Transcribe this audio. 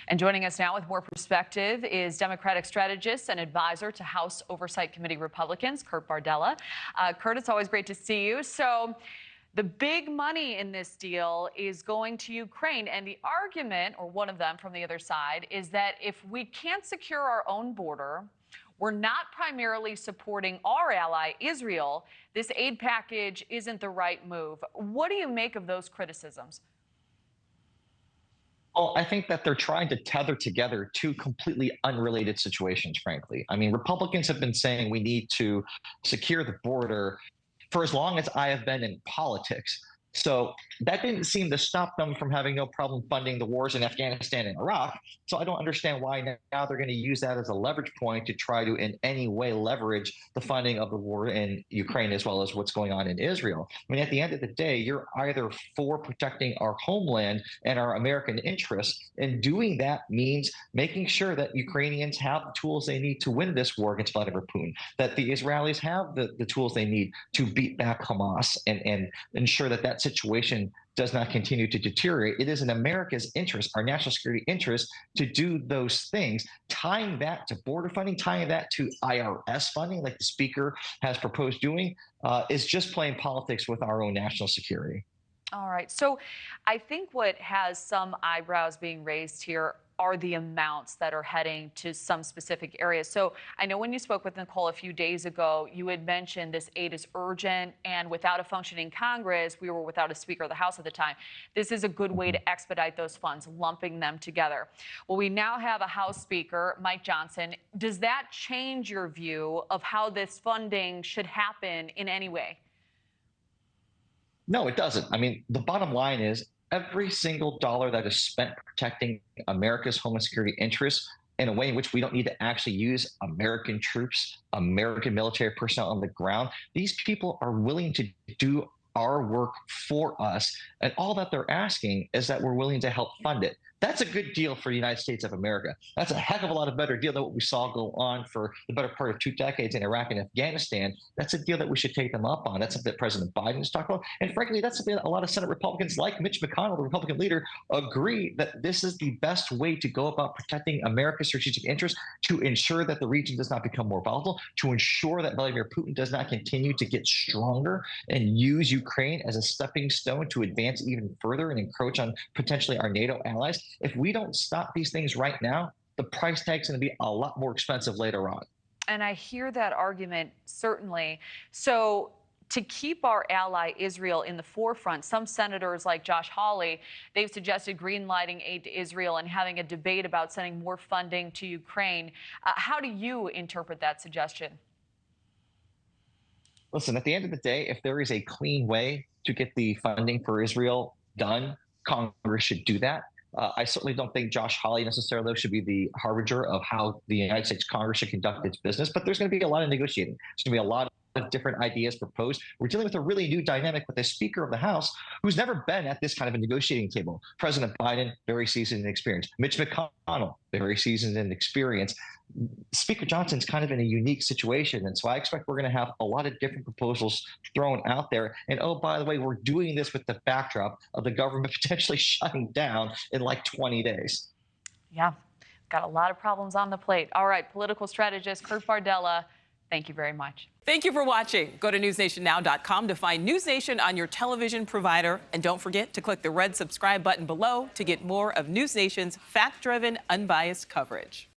And joining us now with more perspective is Democratic strategist and advisor to House Oversight Committee Republicans, Kurt Bardella. Kurt, it's always great to see you. So the big money in this deal is going to Ukraine. And the argument, or one of them from the other side, is that if we can't secure our own border, we're not primarily supporting our ally, Israel, this aid package isn't the right move. What do you make of those criticisms? Well, I think that they're trying to tether together two completely unrelated situations, frankly. I mean, Republicans have been saying we need to secure the border for as long as I have been in politics. So that didn't seem to stop them from having no problem funding the wars in Afghanistan and Iraq. So I don't understand why now they're going to use that as a leverage point to try to in any way leverage the funding of the war in Ukraine as well as what's going on in Israel. I mean, at the end of the day, you're either for protecting our homeland and our American interests, and doing that means making sure that Ukrainians have the tools they need to win this war against Vladimir Putin, that the Israelis have the tools they need to beat back Hamas and ensure that that situation does not continue to deteriorate. It is in America's interest, our national security interest, to do those things. Tying that to border funding, tying that to IRS funding, like the Speaker has proposed doing, is just playing politics with our own national security. All right. So I think what has some eyebrows being raised here are the amounts that are heading to some specific areas. So I know when you spoke with Nichole a few days ago, you had mentioned this aid is urgent, and without a functioning Congress, we were without a Speaker of the House at the time. This is a good way to expedite those funds, lumping them together. Well, we now have a House Speaker, Mike Johnson. Does that change your view of how this funding should happen in any way? No, it doesn't. I mean, the bottom line is every single dollar that is spent protecting America's homeland security interests in a way in which we don't need to actually use American troops, American military personnel on the ground. These people are willing to do our work for us. And all that they're asking is that we're willing to help fund it. That's a good deal for the United States of America. That's a heck of a lot of better deal than what we saw go on for the better part of 2 decades in Iraq and Afghanistan. That's a deal that we should take them up on. That's something that President Biden has talked about. And frankly, that's something that a lot of Senate Republicans like Mitch McConnell, the Republican leader, agree that this is the best way to go about protecting America's strategic interests, to ensure that the region does not become more volatile, to ensure that Vladimir Putin does not continue to get stronger and use Ukraine as a stepping stone to advance even further and encroach on potentially our NATO allies. If we don't stop these things right now, the price tag's going to be a lot more expensive later on. And I hear that argument, certainly. So to keep our ally Israel in the forefront, some senators like Josh Hawley, they've suggested greenlighting aid to Israel and having a debate about sending more funding to Ukraine. How do you interpret that suggestion? Listen, at the end of the day, if there is a clean way to get the funding for Israel done, Congress should do that. I certainly don't think Josh Hawley necessarily should be the harbinger of how the United States Congress should conduct its business, but there's going to be a lot of negotiating. There's going to be a lot of different ideas proposed. We're dealing with a really new dynamic with the Speaker of the House who's never been at this kind of a negotiating table. President Biden, very seasoned and experienced. Mitch McConnell, very seasoned and experienced. Speaker Johnson's kind of in a unique situation. And so I expect we're going to have a lot of different proposals thrown out there. And oh, by the way, we're doing this with the backdrop of the government potentially shutting down in like 20 days. Yeah, got a lot of problems on the plate. All right, political strategist Kurt Bardella, thank you very much. Thank you for watching. Go to newsnationnow.com to find News Nation on your television provider. And don't forget to click the red subscribe button below to get more of News Nation's fact-driven, unbiased coverage.